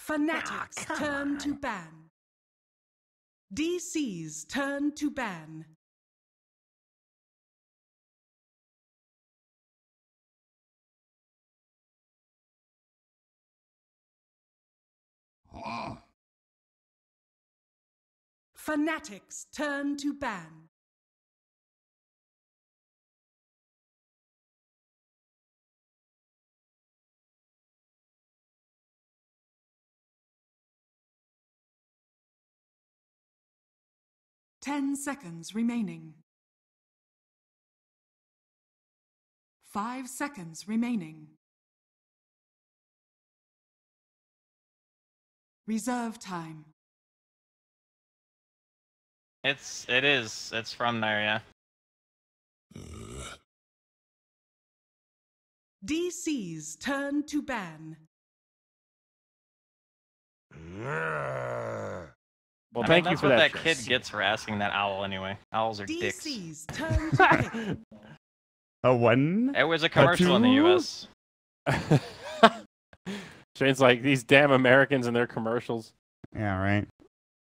Fnatic's turn to ban. DC's turn to ban. Fnatic's turn to ban. Ten seconds remaining. 5 seconds remaining. Reserve time. It's from there, yeah. DC's turn to ban. Well, I thank mean, you that's for what that. that kid gets for asking that owl anyway. Owls are dicks. DC's turn to pick. A one? It was a commercial in the two? US. Shane's like, these damn Americans and their commercials. Yeah, right.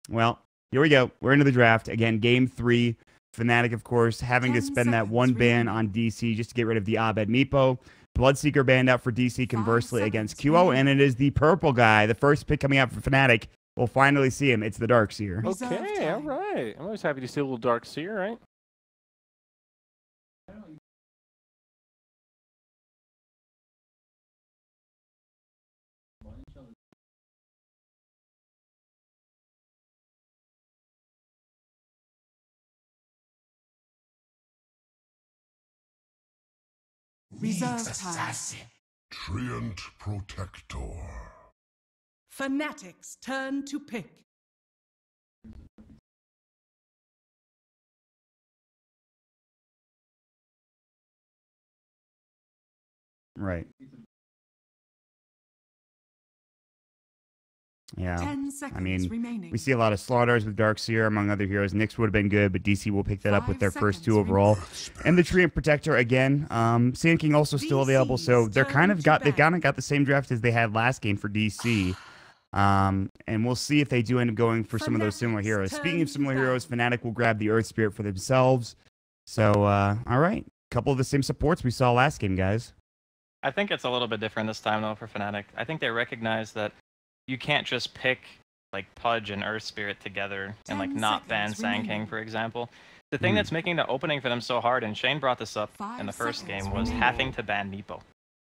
Well, here we go. We're into the draft. Again, game 3. Fnatic, of course, having to 10 spend that one seconds ban remaining. on DC just to get rid of the Abed Meepo. Bloodseeker banned out for DC conversely against seconds QO, remaining. and it is the purple guy, the first pick coming out for Fnatic. We'll finally see him. It's the Darkseer. Reserve Okay, all time. right. I'm always happy to see a little Darkseer, right? Reserve time. Treant Protector. Fnatic's turn to pick. Right. Yeah. 10 seconds I mean, remaining. we see a lot of slaughters with Darkseer among other heroes. Nyx would have been good, but DC will pick that up with 5 their first 2 seconds overall. And the Treant Protector again. Sand King also still available, so they're kind of turn to they've kind of got the same draft as they had last game for DC. And we'll see if they do end up going for some of those similar Fnatic's heroes. turn Speaking of to similar bat. heroes, Fnatic will grab the Earth Spirit for themselves. So, all right. Couple of the same supports we saw last game, guys. I think it's a little bit different this time though for Fnatic. I think they recognize that you can't just pick like Pudge and Earth Spirit together and like 10 not ban seconds Sand King, remaining. for example. The thing that's making the opening for them so hard, and Shane brought this up 5 in the first seconds game, was remaining. having to ban Meepo.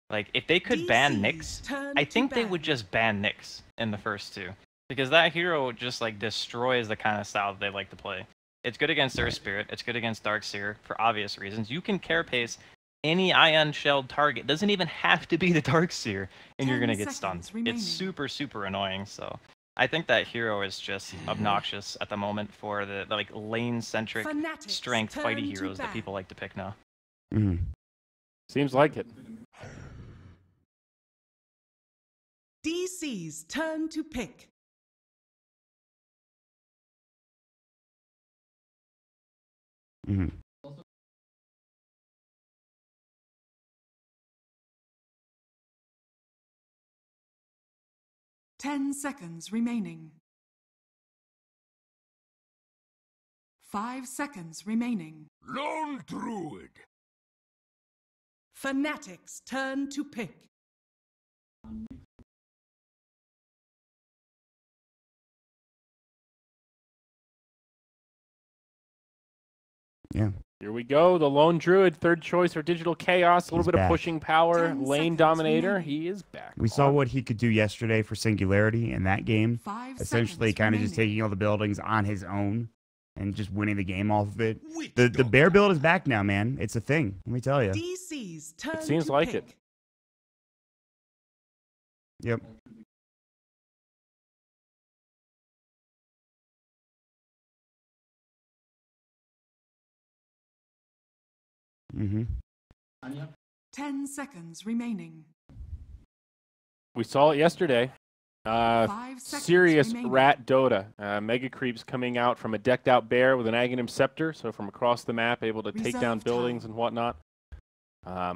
Like if they could ban DC's Nyx, turn I to think they ban. would just ban Nyx in the first 2. Because that hero just like destroys the kind of style that they like to play. It's good against Earth Spirit, it's good against Darkseer for obvious reasons. You can carapace any ion shelled target. Doesn't even have to be the Darkseer, and you're 10 gonna get stunned. seconds remaining. It's super, super annoying. So I think that hero is just obnoxious at the moment for the like lane centric Fnatic's strength turn fighty to heroes that bat. people like to pick now. Seems like it. DC's turn to pick. Mm-hmm. Ten seconds remaining. 5 seconds remaining. Lone Druid. Fnatic's turn to pick. Yeah. Here we go. The Lone Druid, third choice or Digital Chaos. A little He's bit back. of pushing power. 10 Lane seconds Dominator. remaining. He is back. We saw what he could do yesterday for Singularity in that game. 5 Essentially, seconds kind of just remaining. taking all the buildings on his own and just winning the game off of it. Witch The Doctor. bear build is back now, man. It's a thing. Let me tell you. DC's turn seems to like pick. it. Yep. Mm-hmm. 10 seconds remaining. We saw it yesterday. 5 seconds Serious remaining. rat Dota. Mega creeps coming out from a decked out bear with an Aghanim Scepter, so from across the map, able to take down Reserve buildings time. and whatnot.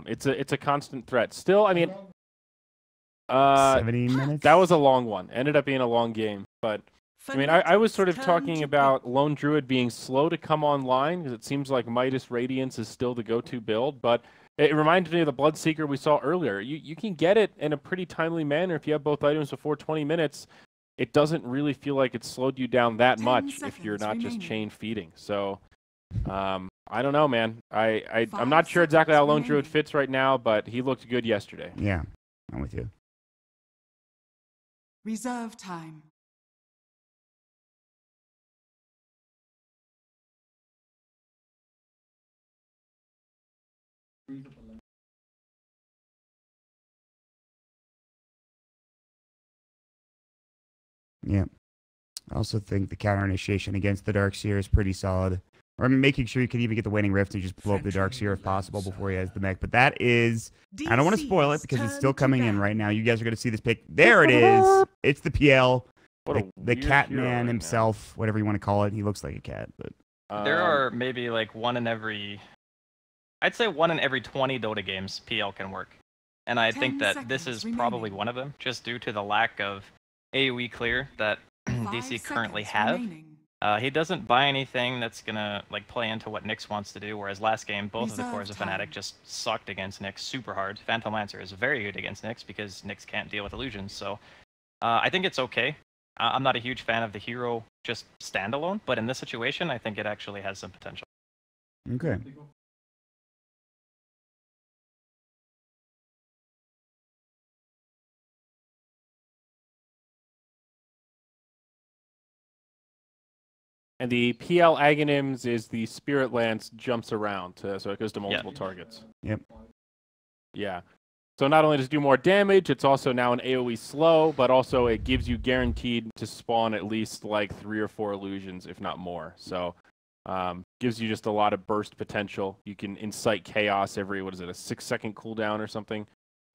It's a constant threat. Still, I mean, 17 minutes? That was a long one. Ended up being a long game. But, I mean, I was sort of talking about Lone Druid being slow to come online because it seems like Midas Radiance is still the go-to build. But it reminded me of the Bloodseeker we saw earlier. You can get it in a pretty timely manner if you have both items before 20 minutes. It doesn't really feel like it slowed you down that much if you're not just chain feeding. So, I don't know, man. I'm not sure exactly how Lone Druid fits right now, but he looked good yesterday. Yeah, I'm with you. Reserve time. Yeah. I also think the counter initiation against the Darkseer is pretty solid. Or making sure you can even get the Waning Rift and just blow up the Darkseer if possible before he has the mech. But that is... I don't want to spoil it because it's still coming in right now. You guys are going to see this pick. There it is. It's the PL. The cat man right himself, whatever you want to call it. He looks like a cat. But There are maybe like I'd say 1 in every 20 Dota games PL can work. And I think that this is probably one of them, just due to the lack of AoE clear that DC currently have. He doesn't buy anything that's gonna like play into what Nyx wants to do, whereas last game both of the cores of Fnatic just sucked against Nyx super hard. Phantom Lancer is very good against Nyx because Nyx can't deal with illusions, so I think it's okay. I'm not a huge fan of the hero just standalone, but in this situation I think it actually has some potential. okay. And the PL Aghanims is the Spirit Lance jumps around, so it goes to multiple targets. Yep. Yeah. So not only does it do more damage, it's also now an AoE slow, but also it gives you guaranteed to spawn at least like 3 or 4 illusions, if not more. So gives you just a lot of burst potential. You can incite chaos every, what is it, a 6-second cooldown or something?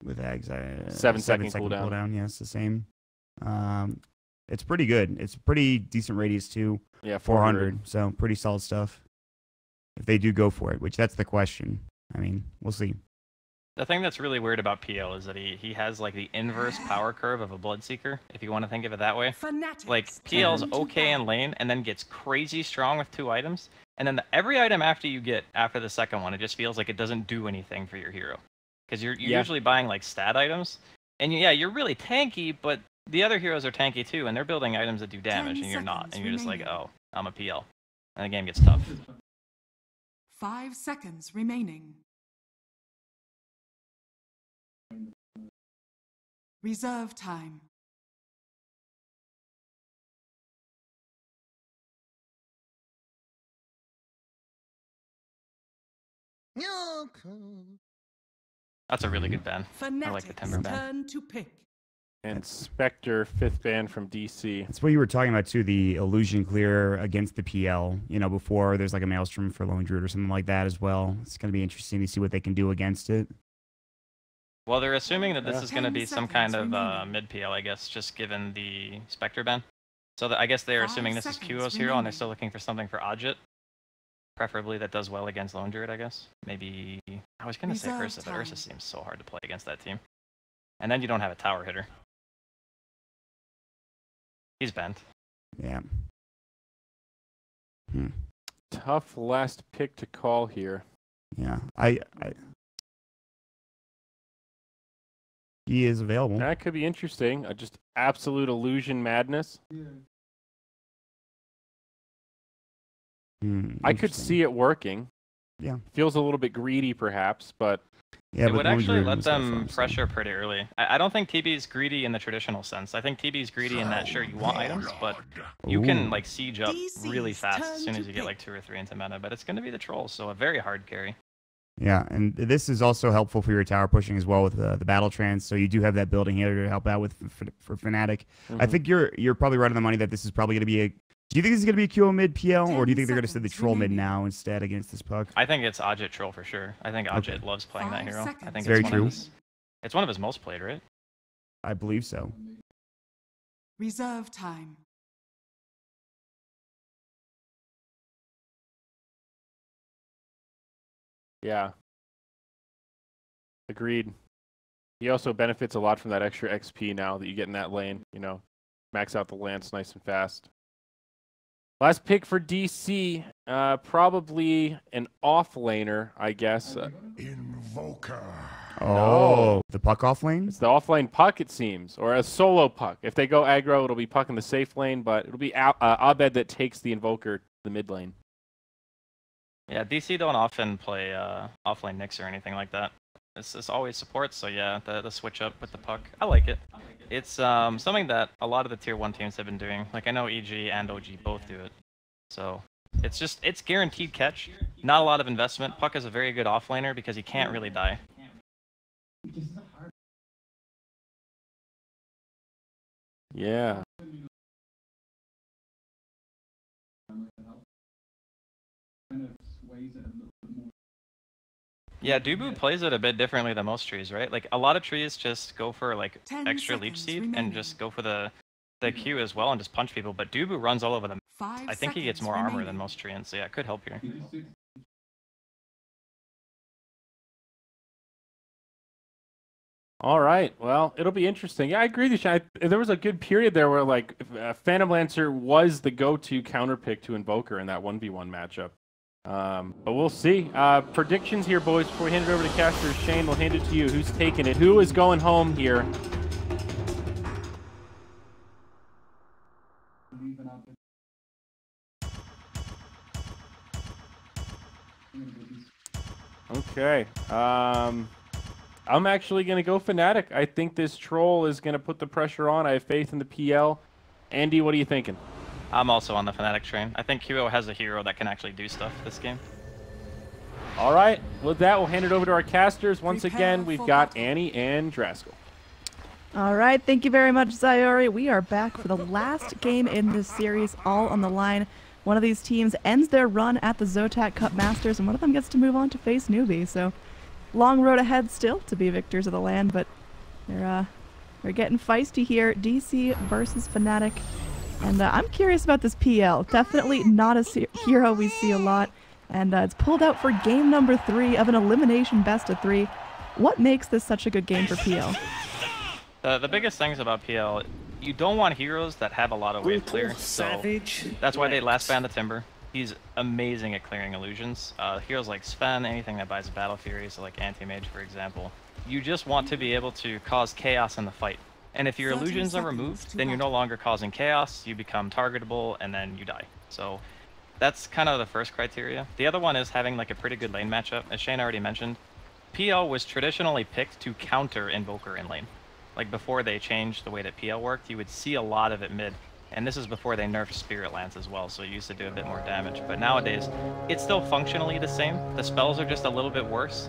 With Ags, 7-second cooldown. Yeah, it's the same. It's pretty good. It's pretty decent radius too. Yeah, 400. So pretty solid stuff. If they do go for it, which that's the question. I mean, we'll see. The thing that's really weird about PL is that he has like the inverse power curve of a Bloodseeker, if you want to think of it that way. Like PL's okay in lane and then gets crazy strong with 2 items, and then every item after you get after the second one, it just feels like it doesn't do anything for your hero. Because you're usually buying like stat items, and yeah, you're really tanky, but the other heroes are tanky too, and they're building items that do damage, and you're not, and you're just like, oh, I'm a PL. And the game gets tough. 5 seconds remaining. Reserve time. That's a really good ban. I like the Timber Fnatic's ban. turn to pick. And Spectre, 5th ban from DC. That's what you were talking about too, the illusion clear against the PL. You know, before there's like a Maelstrom for Lone Druid or something like that as well. It's going to be interesting to see what they can do against it. Well, they're assuming that this is going to be some kind of mid PL, I guess, just given the Spectre ban. So I guess they're assuming this is QO's hero, and they're still looking for something for Ajit. Preferably that does well against Lone Druid, I guess. Maybe... I was going to say Ursa, but Ursa seems so hard to play against that team. And then you don't have a tower hitter. He's bent. Yeah. Tough last pick to call here. Yeah. He is available. That could be interesting. Just absolute illusion madness. I could see it working. Yeah. Feels a little bit greedy, perhaps, but... Yeah, it would actually let them pressure pretty early. I don't think TB's greedy in the traditional sense. I think TB's greedy in that, sure, you want items, but you can like siege up really fast as soon as you get like 2 or 3 into meta, but it's going to be the trolls, so a very hard carry. Yeah, and this is also helpful for your tower pushing as well with the battle trance, so you do have that building here to help out with for Fnatic. I think you're probably right on the money that this is probably going to be a... Do you think this is going to be a QO mid PL, or do you think they're going to send the troll mid now instead against this puck? I think it's Ajit troll for sure. I think Ajit loves playing that hero. I think very true. It's one of his most played, right? I believe so. Reserve time. Yeah. Agreed. He also benefits a lot from that extra XP now that you get in that lane. You know, max out the lance nice and fast. Last pick for DC, probably an off laner, I guess. Invoker. Oh, No. the puck off lane? It's the offlane puck, it seems, or a solo puck. If they go aggro, it'll be puck in the safe lane, but it'll be Abed that takes the invoker to the mid lane. Yeah, DC don't often play offlane Nyx or anything like that. It's always support, so yeah, the switch up with the puck, I like it. It's something that a lot of the tier 1 teams have been doing. Like, I know EG and OG both do it. So it's guaranteed catch. Not a lot of investment. Puck is a very good offlaner because he can't really die. Yeah. Yeah, Dubu plays it a bit differently than most trees, right? Like, a lot of trees just go for, like, 10 extra leech seconds seed remaining. and just go for the Q as well and just punch people, but Dubu runs all over them. 5 I think he gets seconds more armor remaining. than most treants, so yeah, it could help here. All right. Well, it'll be interesting. Yeah, I agree with you, Shane. There was a good period there where, like, Phantom Lancer was the go-to counter pick to Invoker in that 1v1 matchup. But we'll see. Predictions here, boys. Before we hand it over to Caster, Shane, we'll hand it to you. Who's taking it? Who is going home here? Okay. I'm actually going to go Fnatic. I think this troll is going to put the pressure on. I have faith in the PL. Andy, what are you thinking? I'm also on the Fnatic train. I think QO has a hero that can actually do stuff this game. All right. With that, we'll hand it over to our casters. Once Prepare again, we've for got battle. Annie and Draskell. All right, thank you very much, Zyori. We are back for the last game in this series, all on the line. One of these teams ends their run at the ZOTAC Cup Masters, and one of them gets to move on to face newbie. So, long road ahead still to be victors of the land, but they're getting feisty here. DC versus Fnatic, and I'm curious about this PL. Definitely not a hero we see a lot, and it's pulled out for game number 3 of an elimination best of 3. What makes this such a good game for PL? The biggest things about PL, you don't want heroes that have a lot of wave clear, so that's why they last ban the Timber. He's amazing at clearing illusions. Heroes like Sven, anything that buys Battle Fury, so like Anti-Mage for example. You just want to be able to cause chaos in the fight. And if your 30 illusions are seconds removed, to then you're no battle. longer causing chaos, you become targetable, and then you die. So that's kind of the first criteria. The other one is having like a pretty good lane matchup. As Shane already mentioned, PL was traditionally picked to counter Invoker in lane. Like before they changed the way that PL worked, you would see a lot of it mid. And this is before they nerfed Spirit Lance as well, so it used to do a bit more damage. But nowadays, it's still functionally the same. The spells are just a little bit worse.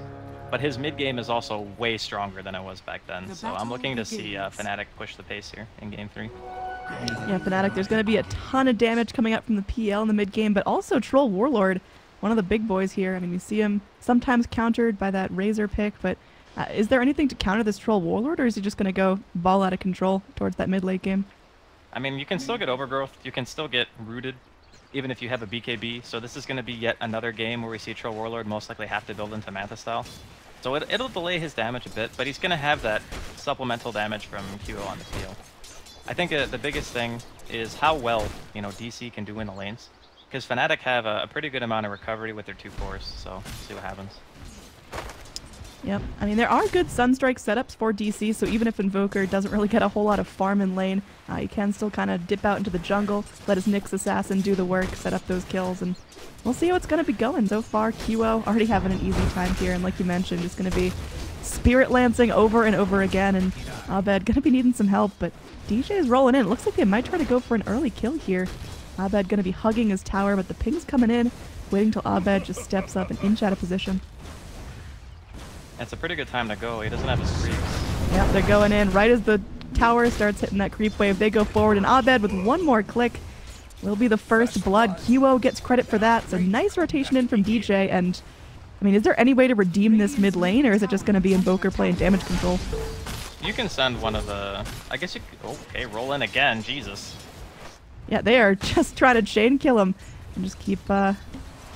But his mid game is also way stronger than it was back then. The So I'm battle looking to see begins. Fnatic push the pace here in game 3. Yeah, Fnatic, there's going to be a ton of damage coming up from the PL in the mid game, but also Troll Warlord, one of the big boys here. I mean, you see him sometimes countered by that Razor pick, but is there anything to counter this Troll Warlord, or is he just going to go ball out of control towards that mid-late game? I mean, you can still get Overgrowth, you can still get Rooted, even if you have a BKB. So this is going to be yet another game where we see Troll Warlord most likely have to build into Manta style. So it'll delay his damage a bit, but he's going to have that supplemental damage from QO on the PL. I think the biggest thing is how well, DC can do in the lanes. Because Fnatic have a pretty good amount of recovery with their 2-4s, so we'll see what happens. Yep. I mean, there are good Sunstrike setups for DC, so even if Invoker doesn't really get a whole lot of farm in lane, he can still kind of dip out into the jungle, let his Nyx Assassin do the work, set up those kills, and we'll see how it's going to be going. So far, QO already having an easy time here, and like you mentioned, just going to be Spirit Lancing over and over again, and Abed going to be needing some help, but DJ is rolling in. It looks like they might try to go for an early kill here. Abed going to be hugging his tower, but the ping's coming in, waiting till Abed just steps up an inch out of position. It's a pretty good time to go. He doesn't have his creeps. Yep, they're going in. Right as the tower starts hitting that creep wave, they go forward, and Abed with one more click will be the first blood. QO gets credit for that. So nice rotation in from DJ, and I mean, is there any way to redeem this mid lane, or is it just going to be Invoker playing damage control? You can send one of the... I guess you could... Okay, roll in again. Jesus. Yeah, they are just trying to chain kill him and just keep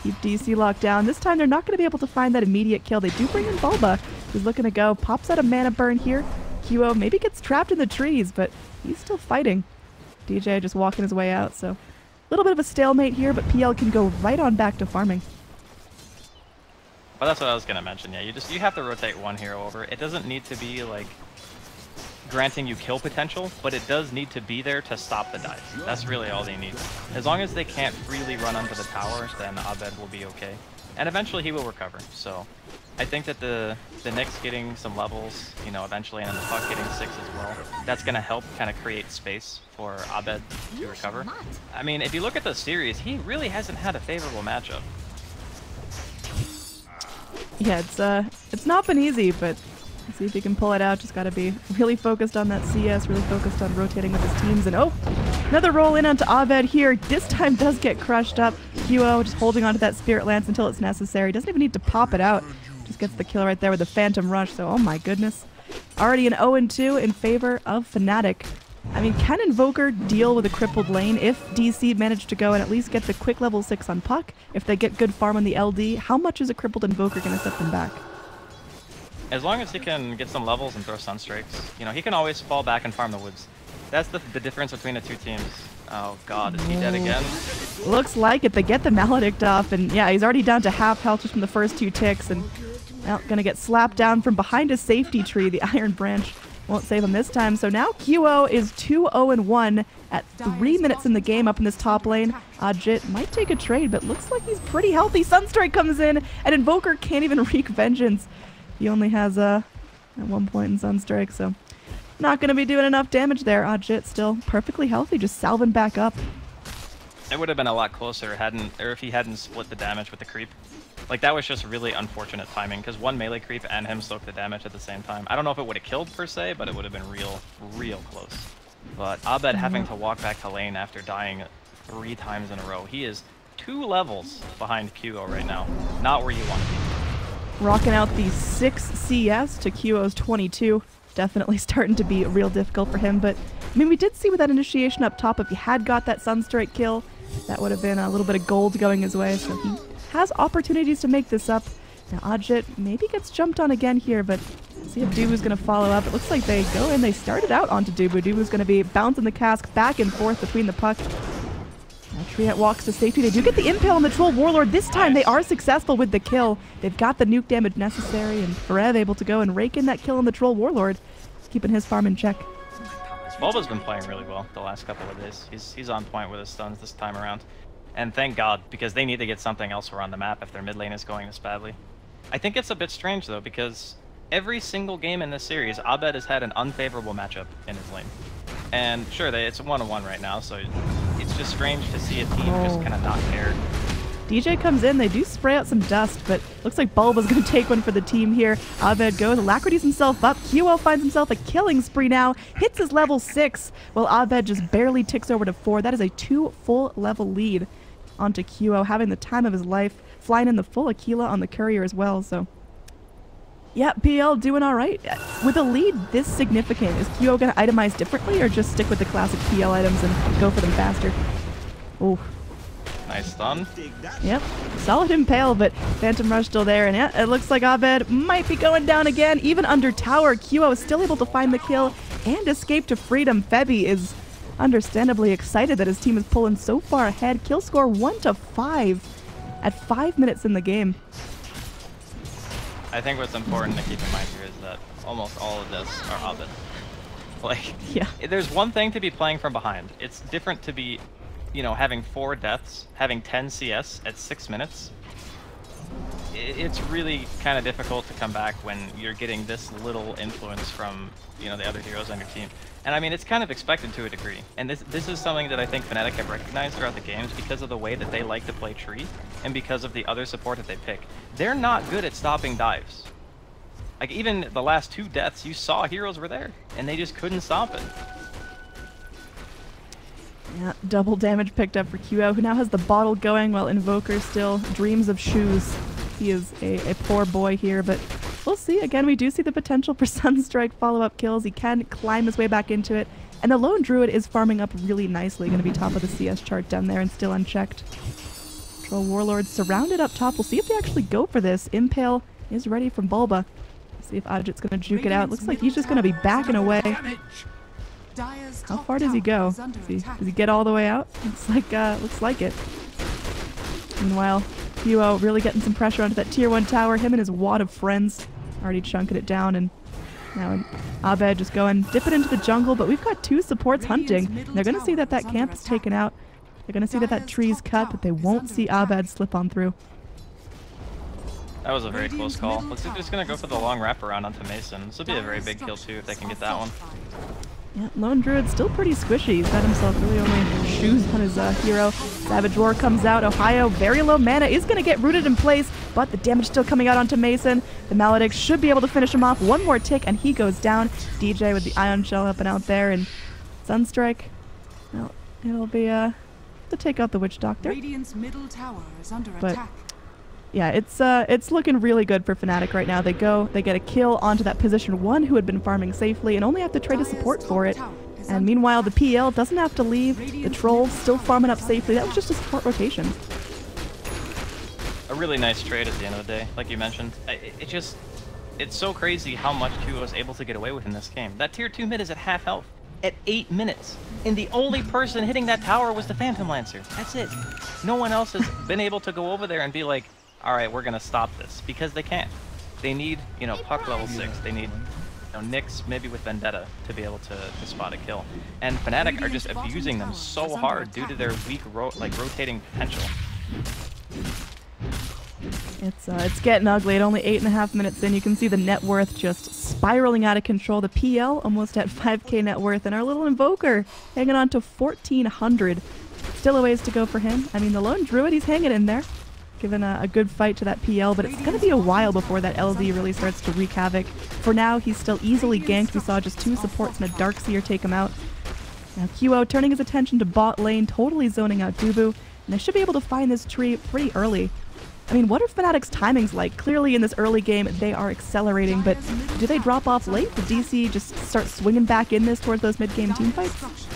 Keep DC locked down. This time they're not going to be able to find that immediate kill. They do bring in Bulba, who's looking to go. Pops out a mana burn here. QO maybe gets trapped in the trees, but he's still fighting. DJ just walking his way out, so a little bit of a stalemate here, but PL can go right on back to farming. Well, that's what I was gonna mention. Yeah, you have to rotate one hero over. It doesn't need to be like granting you kill potential, but it does need to be there to stop the dives. That's really all they need. As long as they can't freely run onto the tower, then Abed will be okay. And eventually he will recover. So I think that the Nyx getting some levels, you know, eventually, and then the Puck getting 6 as well, that's going to help kind of create space for Abed to recover. I mean, if you look at the series, he really hasn't had a favorable matchup. Yeah, it's not been easy, but see if he can pull it out. Just got to be really focused on that CS, really focused on rotating with his teams. And oh, another roll in onto Abed here. This time does get crushed up. QO just holding onto that Spirit Lance until it's necessary. Doesn't even need to pop it out. Just gets the kill right there with the Phantom Rush. So, oh my goodness. Already an 0-2 in favor of Fnatic. I mean, can Invoker deal with a crippled lane if DC managed to go and at least get the quick level 6 on Puck? If they get good farm on the LD, how much is a crippled Invoker going to set them back? As long as he can get some levels and throw Sunstrikes, you know, he can always fall back and farm the woods. That's the difference between the two teams. Oh god, is he dead again? Looks like it. They get the Maledict off, and yeah, he's already down to half health just from the first 2 ticks, and now gonna get slapped down from behind a safety tree. The Iron Branch won't save him this time. So now QO is 2-0-1 at 3 minutes in the game up in this top lane. Jit might take a trade, but looks like he's pretty healthy. Sunstrike comes in, and Invoker can't even wreak vengeance. He only has at 1 point in Sunstrike, so not going to be doing enough damage there. Jit still perfectly healthy, just salving back up. It would have been a lot closer if he hadn't split the damage with the creep. Like, that was just really unfortunate timing, because one melee creep and him soak the damage at the same time. I don't know if it would have killed per se, but it would have been real close. But Abed having to walk back to lane after dying 3 times in a row. He is 2 levels behind QO right now. Not where you want to be. Rocking out the 6 CS to QO's 22. Definitely starting to be real difficult for him, but I mean, we did see with that initiation up top, if he had got that Sunstrike kill, that would have been a little bit of gold going his way, so he has opportunities to make this up. Now Ajit maybe gets jumped on again here, but see if Dubu's going to follow up. It looks like they go and they started out onto Dubu. Dubu's going to be bouncing the cask back and forth between the puck. Triet walks to safety. They do get the impale on the Troll Warlord. This time they are successful with the kill. They've got the nuke damage necessary, and Ferev able to go and rake in that kill on the Troll Warlord, keeping his farm in check. Bulba's been playing really well the last couple of days. He's on point with his stuns this time around. And thank God, because they need to get something elsewhere on the map if their mid lane is going this badly. I think it's a bit strange though, because every single game in this series, Abed has had an unfavorable matchup in his lane. And sure, it's 1-1 right now, so it's just strange to see a team just kind of not care. DJ comes in, they do spray out some dust, but looks like Bulba's going to take one for the team here. Abed goes, Alacrity's himself up. QO finds himself a killing spree now, hits his level 6, while Abed just barely ticks over to 4. That is a 2 full level lead onto QO, having the time of his life, flying in the full Aquila on the courier as well, so yeah, PL doing all right. With a lead this significant, is QO going to itemize differently or just stick with the classic PL items and go for them faster? Oh. Nice stun. Yep, solid impale, but Phantom Rush still there, and yeah, it looks like Abed might be going down again. Even under tower, QO is still able to find the kill and escape to freedom. Febby is understandably excited that his team is pulling so far ahead. Kill score 1-5 at 5 minutes in the game. I think what's important to keep in mind here is that almost all of this are Abed. Like, yeah, there's one thing to be playing from behind. It's different to be, you know, having 4 deaths, having 10 CS at 6 minutes. It's really kind of difficult to come back when you're getting this little influence from, you know, the other heroes on your team. And I mean, it's kind of expected to a degree. And this is something that I think Fnatic have recognized throughout the games because of the way that they like to play Tree and because of the other support that they pick. They're not good at stopping dives. Like, even the last 2 deaths, you saw heroes were there, and they just couldn't stop it. Yeah, double damage picked up for QO, who now has the bottle going while Invoker still dreams of shoes. He is a poor boy here, but we'll see. Again, we do see the potential for Sunstrike follow-up kills. He can climb his way back into it. And the Lone Druid is farming up really nicely. Going to be top of the CS chart down there and still unchecked. Troll Warlords surrounded up top. We'll see if they actually go for this. Impale is ready from Bulba. See if Ajit's going to juke it out. Looks like he's just going to be backing away. How far does he go? Does he get all the way out? Looks like it. Meanwhile, Huo really getting some pressure onto that tier 1 tower. Him and his wad of friends already chunking it down, and now Abed just going, dip it into the jungle, but we've got 2 supports hunting. They're going to see that that camp is taken out. They're going to see that that tree's cut, but they won't see Abed slip on through. That was a very close call. Looks like they're just going to go for the long wraparound onto Mason. This would be a very big kill too if they can get that one. Yeah, Lone Druid still pretty squishy. He's got himself really only shoes on his hero. Savage Roar comes out. Ohio, very low mana, is going to get rooted in place, but the damage still coming out onto Mason. The Maledict should be able to finish him off. One more tick and he goes down. DJ with the Ion Shell up and out there, and Sunstrike, well, it'll be to take out the Witch Doctor. Radiant's middle tower is under But attack. yeah, it's looking really good for Fnatic right now. They get a kill onto that position 1 who had been farming safely and only have to trade a support for it. And meanwhile, the PL doesn't have to leave. The Troll still farming up safely. That was just a support rotation. A really nice trade at the end of the day, like you mentioned. It's so crazy how much Q was able to get away with in this game. That tier 2 mid is at half health at 8 minutes. And the only person hitting that tower was the Phantom Lancer. That's it. No one else has been able to go over there and be like, alright, we're gonna stop this, because they can't. They need, Puck level 6. They need, Nyx maybe with Vendetta to be able to spot a kill. And Fnatic are just abusing them so hard due to their weak rotating potential. It's getting ugly. At only 8.5 minutes in, you can see the net worth just spiraling out of control. The PL almost at 5k net worth, and our little Invoker hanging on to 1,400. Still a ways to go for him. I mean, the Lone Druid, he's hanging in there, giving a good fight to that PL, but it's going to be a while before that LD really starts to wreak havoc. For now, he's still easily ganked. We saw just 2 supports and a Darkseer take him out. Now QO turning his attention to bot lane, totally zoning out Dubu, and they should be able to find this tree pretty early. I mean, what are Fnatic's timings like? Clearly in this early game, they are accelerating, but do they drop off late? Did DC just start swinging back in this towards those mid-game teamfights?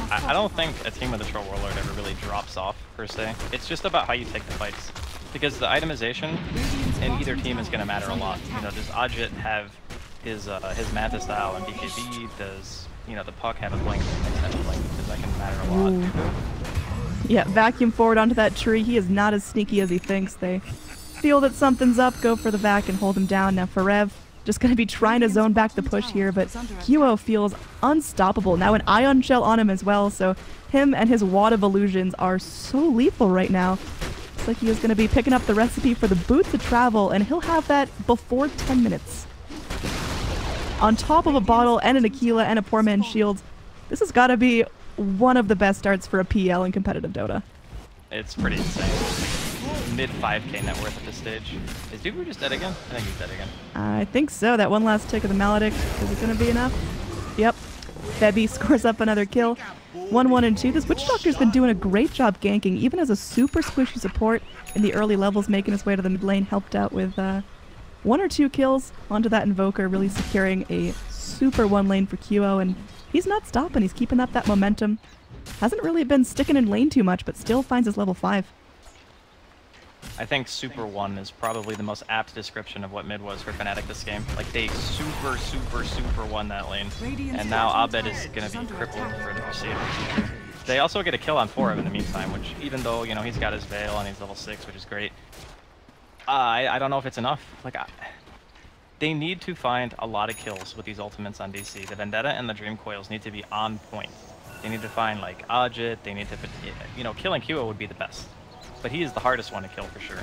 I don't think a team with a Troll Warlord ever really drops off, per se. It's just about how you take the fights. Because the itemization in either team is going to matter a lot. Does Ajit have his Manta style and BKB? Does, the Puck have a blink? Because that can matter a lot. Ooh. Yeah, vacuum forward onto that tree. He is not as sneaky as he thinks. They feel that something's up, go for the vac and hold him down. Now Forev just going to be trying to zone back the push here, but QO feels unstoppable. Now an Ion Shell on him as well, so him and his Wad of Illusions are so lethal right now. Looks like he is going to be picking up the recipe for the Boots of Travel, and he'll have that before 10 minutes. On top of a bottle and an Aquila and a poor man's shield, this has got to be one of the best starts for a PL in competitive Dota. It's pretty insane. Mid 5k net worth at this stage. Is Dubu just dead again? I think he's dead again. I think so. That one last tick of the Maledict. Is it going to be enough? Yep. Febby scores up another kill. 1-1 and 2. This Witch Doctor's been doing a great job ganking, even as a super squishy support in the early levels, making his way to the mid lane, helped out with 1 or 2 kills onto that Invoker, really securing a super 1 lane for QO, and he's not stopping. He's keeping up that momentum. Hasn't really been sticking in lane too much, but still finds his level 5. I think Super 1 is probably the most apt description of what mid was for Fnatic this game. Like, they super won that lane. And now Abed is going to be crippled for the foreseeable future. They also get a kill on Forev in the meantime, which even though, he's got his Veil and he's level 6, which is great, I don't know if it's enough. They need to find a lot of kills with these ultimates on DC. The Vendetta and the Dream Coils need to be on point. They need to find, Ajit, they need to, killing QO would be the best. But he is the hardest one to kill for sure.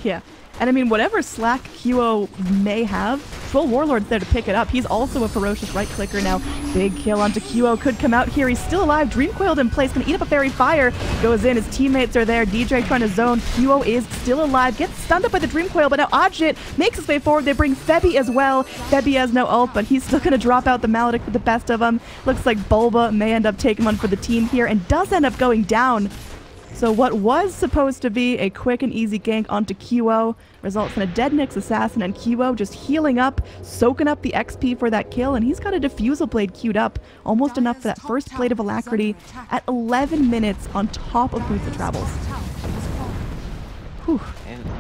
Yeah. And I mean, whatever slack QO may have, Troll Warlord's there to pick it up. He's also a ferocious right clicker now. Big kill onto QO could come out here. He's still alive. Dream Coiled in place. Gonna eat up a Fairy Fire. Goes in. His teammates are there. DJ trying to zone. QO is still alive. Gets stunned up by the Dream Coil, but now Ajit makes his way forward. They bring Febby as well. Febby has no ult, but he's still gonna drop out the Maledict with the best of them. Looks like Bulba may end up taking one for the team here and does end up going down. So what was supposed to be a quick and easy gank onto QO results in a dead Nyx assassin, and QO just healing up, soaking up the XP for that kill, and he's got a Diffusal Blade queued up, almost enough for that first Blade of Alacrity at 11 minutes on top of Boots of Travels. Whew.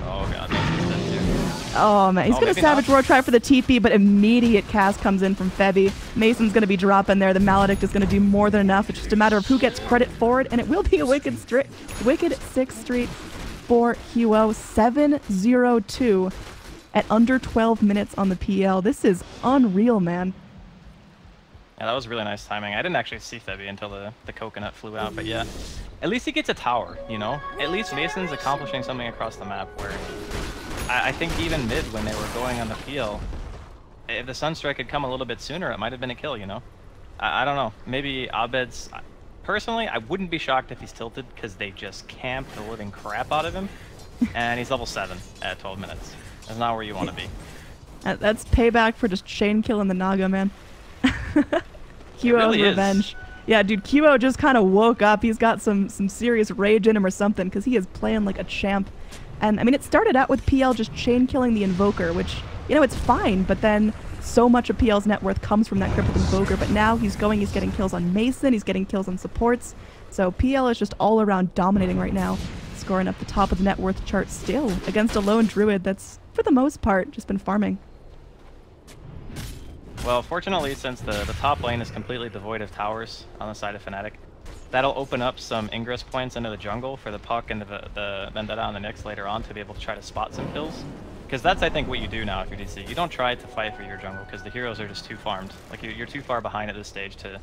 Oh god, Mason's dead too. Oh man, he's gonna Savage Roar try for the TP, but immediate cast comes in from Febby. Mason's gonna be dropping there. The Maledict is gonna do more than enough. It's just a matter of who gets credit for it, and it will be a wicked 6th streak for QO. 7-0-2 at under 12 minutes on the PL. This is unreal, man. Yeah, that was really nice timing. I didn't actually see Febby until the coconut flew out, but yeah. At least he gets a tower, you know? At least Mason's accomplishing something across the map where I think even mid when they were going on the PL, if the Sunstrike had come a little bit sooner, it might have been a kill, you know? I don't know. Maybe Abed's... Personally, I wouldn't be shocked if he's tilted because they just camped the living crap out of him. And he's level 7 at 12 minutes. That's not where you want to be. That's payback for just chain killing the Naga, man. QO's really revenge. Yeah, dude, QO just kind of woke up. He's got some serious rage in him or something because he is playing like a champ. And I mean, it started out with PL just chain killing the Invoker, which, you know, it's fine, but then so much of PL's net worth comes from that crippled Invoker. But now he's getting kills on Mason, he's getting kills on supports. So PL is just all around dominating right now, scoring up the top of the net worth chart still against a lone Druid that's, for the most part, just been farming. Well, fortunately, since the top lane is completely devoid of towers on the side of Fnatic, that'll open up some ingress points into the jungle for the Puck and the Vendetta and the Nyx later on to be able to try to spot some kills. Because that's, I think, what you do now if you're DC. You don't try to fight for your jungle because the heroes are just too farmed. Like, you're too far behind at this stage to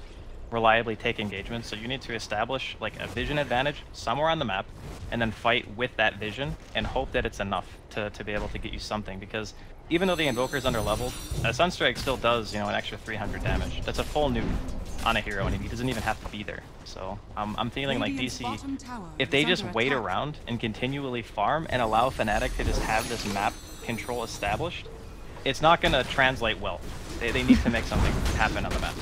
reliably take engagements, so you need to establish like a vision advantage somewhere on the map and then fight with that vision and hope that it's enough to be able to get you something, because even though the Invoker's underleveled, a Sunstrike still does, you know, an extra 300 damage. That's a full nuke on a hero, and he doesn't even have to be there. So I'm feeling like DC, if they just wait around and continually farm and allow Fnatic to just have this map control established, it's not going to translate well. They need to make something happen on the map.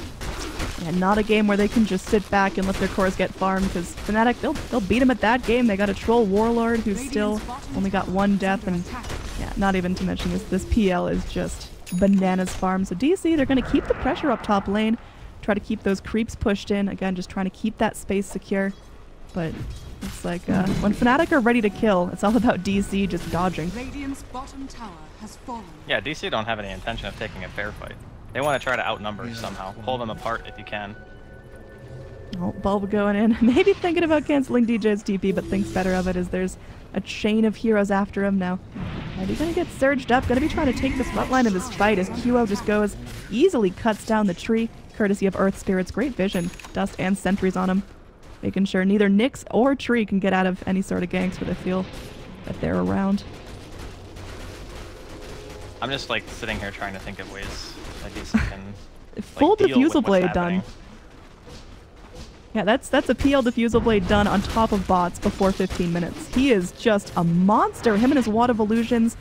Yeah, not a game where they can just sit back and let their cores get farmed, because Fnatic, they'll beat them at that game. They got a troll Warlord who's still only got 1 death, and yeah, not even to mention this PL is just bananas farm. So DC, they're going to keep the pressure up top lane, try to keep those creeps pushed in. Again, just trying to keep that space secure. But it's like when Fnatic are ready to kill, it's all about DC just dodging. Radiant's bottom tower has fallen. Yeah, DC don't have any intention of taking a fair fight. They want to try to outnumber somehow, pull them apart if you can. Oh, Bulb going in. Maybe thinking about canceling DJ's TP, but thinks better of it as there's a chain of heroes after him now. And he's gonna get surged up, gonna be trying to take the front line of this fight as QO just goes, easily cuts down the tree, courtesy of Earth Spirit's great vision, dust and sentries on him, making sure neither Nyx or tree can get out of any sort of ganks where they feel that they're around. I'm just like sitting here trying to think of ways that DC can full like, diffusal blade done. Yeah, that's a PL diffusal blade done on top of bots before 15 minutes. He is just a monster. Him and his Wad of Illusions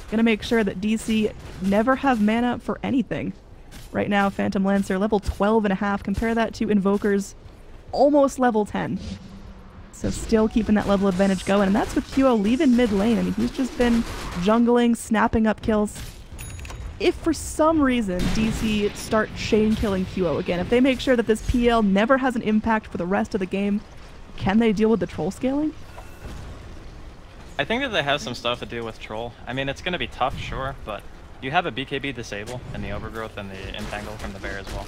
gonna make sure that DC never have mana for anything. Right now, Phantom Lancer level 12.5. Compare that to Invoker's almost level 10. So still keeping that level advantage going, and that's with QO leaving mid lane. I mean, he's just been jungling, snapping up kills. If for some reason DC start chain killing QO again, if they make sure that this PL never has an impact for the rest of the game, can they deal with the troll scaling? I think that they have some stuff to do with troll. I mean, it's going to be tough, sure, but you have a BKB disable in the overgrowth and the entangle from the bear as well.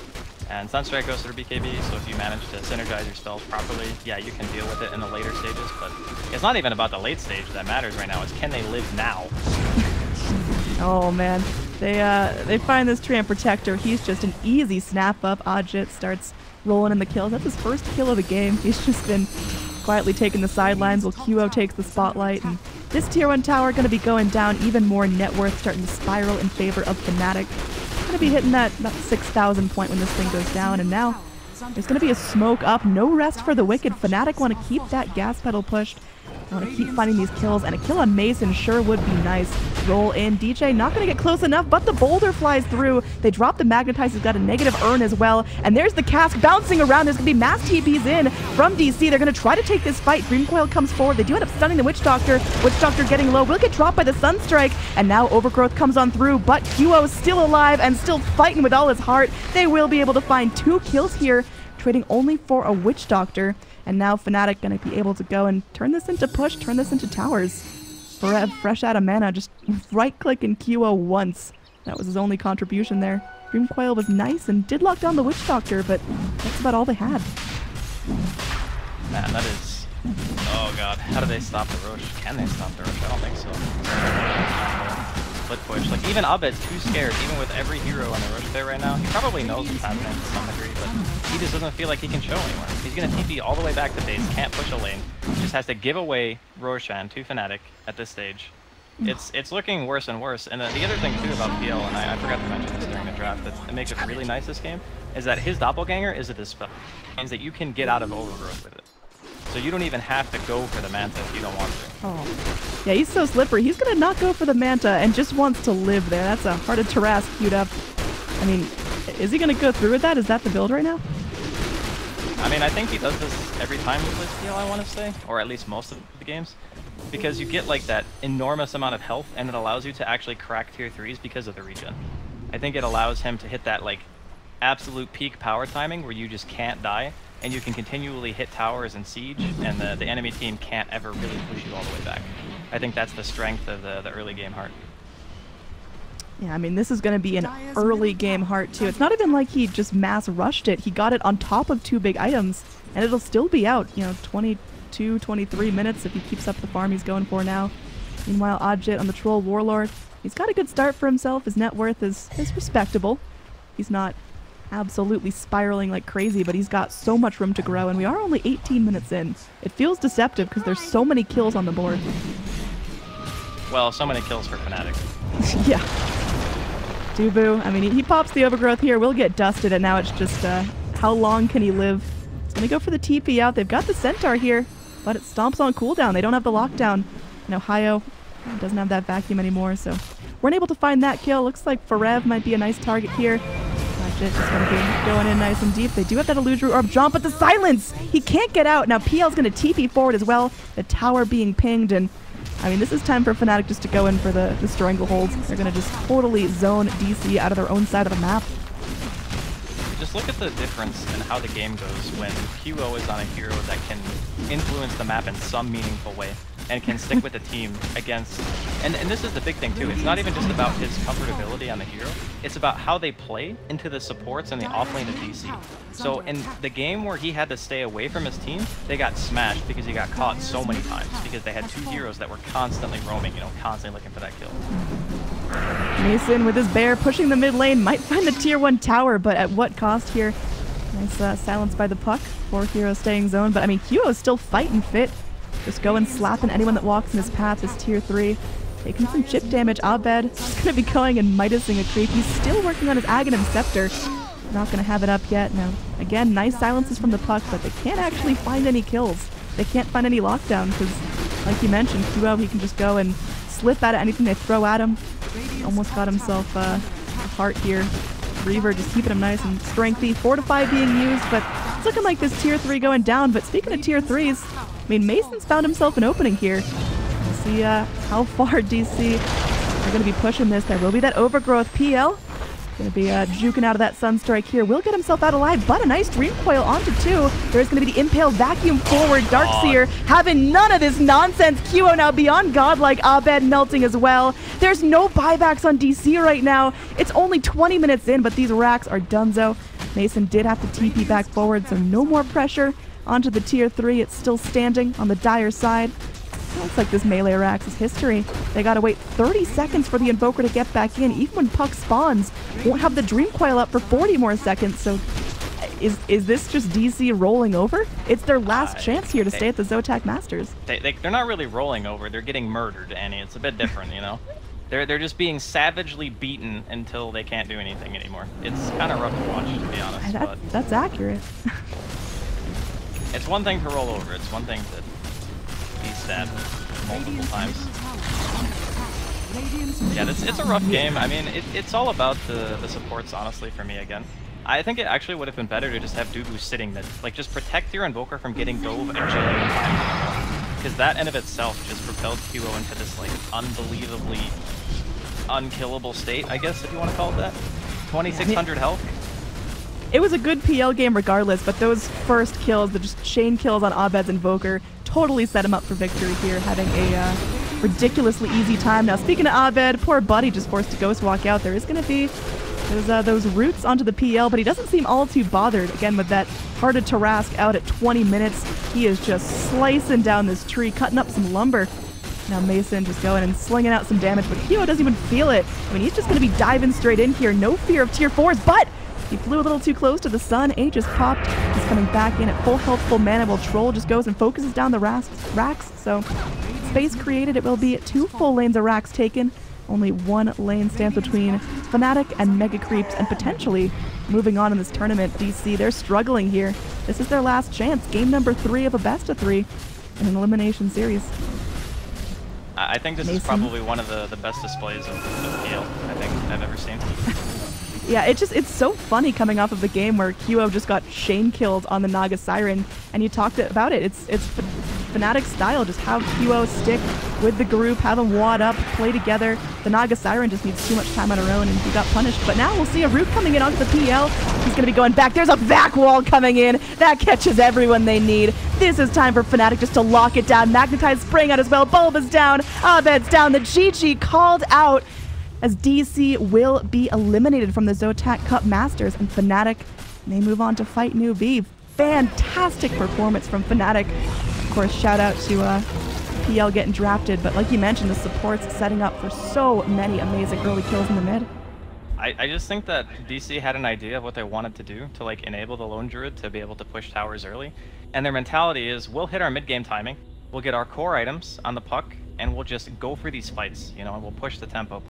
And Sunstrike goes through BKB, so if you manage to synergize your spells properly, yeah, you can deal with it in the later stages, but it's not even about the late stage that matters right now, it's can they live now? Oh man, they find this Treant Protector. He's just an easy snap up. Ajit starts rolling in the kills. That's his first kill of the game. He's just been quietly taking the sidelines while QO takes the spotlight. And this tier 1 tower going to be going down even more. Net worth starting to spiral in favor of Fnatic. Going to be hitting that 6,000 point when this thing goes down. And now there's going to be a smoke up. No rest for the wicked. Fnatic want to keep that gas pedal pushed. I want to keep finding these kills, and a kill on Mason sure would be nice. Roll in. DJ not going to get close enough, but the boulder flies through. They drop the Magnetize. He's got a negative earn as well. And there's the cask bouncing around. There's going to be mass TPs in from DC. They're going to try to take this fight. Dreamcoil comes forward. They do end up stunning the Witch Doctor. Witch Doctor getting low. Will get dropped by the Sunstrike. And now Overgrowth comes on through, but QO is still alive and still fighting with all his heart. They will be able to find 2 kills here, trading only for a Witch Doctor. And now Fnatic going to be able to go and turn this into push, turn this into towers. Forev, fresh out of mana, just right-click and QO once. That was his only contribution there. Dream Coil was nice and did lock down the Witch Doctor, but that's about all they had. Man, that is... Oh god, how do they stop the Roche? Can they stop the Roche? I don't think so. Split push. Like, even Abed's too scared, even with every hero on the Roche there right now. He probably knows what's happening to some degree, but he just doesn't feel like he can show anymore. He's gonna TP all the way back to base, can't push a lane. Just has to give away Roshan to Fnatic at this stage. It's looking worse and worse. And the other thing too about PL, and I forgot to mention this during the draft, that makes it really nice this game, is that his doppelganger is a dispel. It means that you can get out of overgrowth with it. So you don't even have to go for the Manta if you don't want to. Oh. Yeah, he's so slippery. He's going to not go for the Manta and just wants to live there. That's a Heart of Taras queued up. I mean, is he going to go through with that? Is that the build right now? I mean, I think he does this every time he plays PL, I want to say. Or at least most of the games. Because you get like that enormous amount of health and it allows you to actually crack tier 3s because of the regen. I think it allows him to hit that like absolute peak power timing where you just can't die. And you can continually hit towers and siege, and the enemy team can't ever really push you all the way back. I think that's the strength of the early game Heart. Yeah, I mean, this is going to be an early game Heart too. It's not even like he just mass rushed it. He got it on top of 2 big items, and it'll still be out, you know, 22, 23 minutes if he keeps up the farm he's going for now. Meanwhile, Odjit on the Troll Warlord, he's got a good start for himself. His net worth is respectable. He's not absolutely spiraling like crazy, but he's got so much room to grow, and we are only 18 minutes in. It feels deceptive because there's so many kills on the board. Well, so many kills for Fnatic. Yeah. Dubu, I mean, he pops the overgrowth here, will get dusted, and now it's just how long can he live? He's gonna go for the TP out. They've got the Centaur here, but it stomps on cooldown. They don't have the lockdown. You know, Hayo doesn't have that vacuum anymore, so weren't able to find that kill. Looks like Forev might be a nice target here. Just going to be going in nice and deep. They do have that Illusory Orb jump, but the silence! He can't get out. Now PL's going to TP forward as well. The tower being pinged, and I mean, this is time for Fnatic just to go in for the strangleholds. They're going to just totally zone DC out of their own side of the map. Just look at the difference in how the game goes when QO is on a hero that can influence the map in some meaningful way and can stick with the team against... And this is the big thing too, it's not even just about his comfortability on the hero, it's about how they play into the supports and the offlane of DC. So in the game where he had to stay away from his team, they got smashed because he got caught so many times because they had 2 heroes that were constantly roaming, you know, constantly looking for that kill. Mason with his bear pushing the mid lane, might find the tier 1 tower, but at what cost here? Nice silence by the puck. 4 heroes staying zone, but I mean, QO is still fighting fit. Just going slapping anyone that walks in his path is tier 3. Taking some chip damage. Abed just going to be going and Midasing a creep. He's still working on his Aghanim Scepter. Not going to have it up yet. Now, again, nice silences from the puck, but they can't actually find any kills. They can't find any lockdown because, like you mentioned, QO, he can just go and slip out of anything they throw at him. Almost got himself a heart here. Reaver just keeping him nice and strengthy. Fortify being used, but it's looking like this tier 3 going down. But speaking of tier 3s, I mean, Mason's found himself an opening here. We'll see how far DC are going to be pushing this. There will be that overgrowth. PL going to be juking out of that Sunstrike here. Will get himself out alive, but a nice Dream Coil onto 2. There's going to be the Impale Vacuum forward. Darkseer having none of this nonsense. QO now beyond godlike. Abed melting as well. There's no buybacks on DC right now. It's only 20 minutes in, but these racks are donezo. Mason did have to TP back forward, so no more pressure onto the tier 3. It's still standing on the Dire side. Looks like this melee Rax is history. They gotta wait 30 seconds for the Invoker to get back in. Even when Puck spawns, won't have the Dream Coil up for 40 more seconds. So is this just DC rolling over? It's their last chance here to stay at the ZOTAC Masters. They're not really rolling over. They're getting murdered, Annie. It's a bit different, you know? They're just being savagely beaten until they can't do anything anymore. It's kind of rough to watch, to be honest. That's accurate. It's one thing to roll over. It's one thing to be stabbed multiple times. Yeah, it's a rough game. I mean, it's all about the supports, honestly, for me again. I think it actually would have been better to just have Dubu sitting there. Like, just protect your Invoker from getting dove and jillion times. Because that in of itself just propelled QO into this, like, unbelievably unkillable state, I guess, if you want to call it that. 2,600 health. It was a good PL game regardless, but those first kills, the just chain kills on Abed's Invoker, totally set him up for victory here, having a ridiculously easy time. Now, speaking of Abed, poor Buddy just forced to ghost walk out. There is going to be those roots onto the PL, but he doesn't seem all too bothered. Again, with that Hearted Tarask out at 20 minutes, he is just slicing down this tree, cutting up some lumber. Now Mason just going and slinging out some damage, but Kyo doesn't even feel it. I mean, he's just going to be diving straight in here. No fear of tier 4s, but he flew a little too close to the sun. A just popped. He's coming back in at full health, full mana, while Troll just goes and focuses down the racks. So space created. It will be 2 full lanes of racks taken. Only 1 lane stands between Fnatic and Mega Creeps, and potentially moving on in this tournament. DC, they're struggling here. This is their last chance. Game number 3 of a best of 3 in an elimination series. I think this is probably one of the best displays of PL I think I've ever seen. Yeah, it's so funny coming off of the game where QO just got Shane killed on the Naga Siren, and you talked about it. It's Fnatic style, just have QO stick with the group, have them wad up, play together. The Naga Siren just needs too much time on her own, and he got punished. But now we'll see a root coming in onto the PL. He's going to be going back. There's a back wall coming in. That catches everyone they need. This is time for Fnatic just to lock it down. Magnetize spraying out as well. Bulb is down. Abed's down. The GG called out as DC will be eliminated from the ZOTAC Cup Masters, and Fnatic may move on to fight New B. Fantastic performance from Fnatic. Of course, shout out to PL getting drafted, but like you mentioned, the support's setting up for so many amazing early kills in the mid. I just think that DC had an idea of what they wanted to do to like enable the Lone Druid to be able to push towers early, and their mentality is we'll hit our mid-game timing, we'll get our core items on the puck, and we'll just go for these fights, you know, and we'll push the tempo.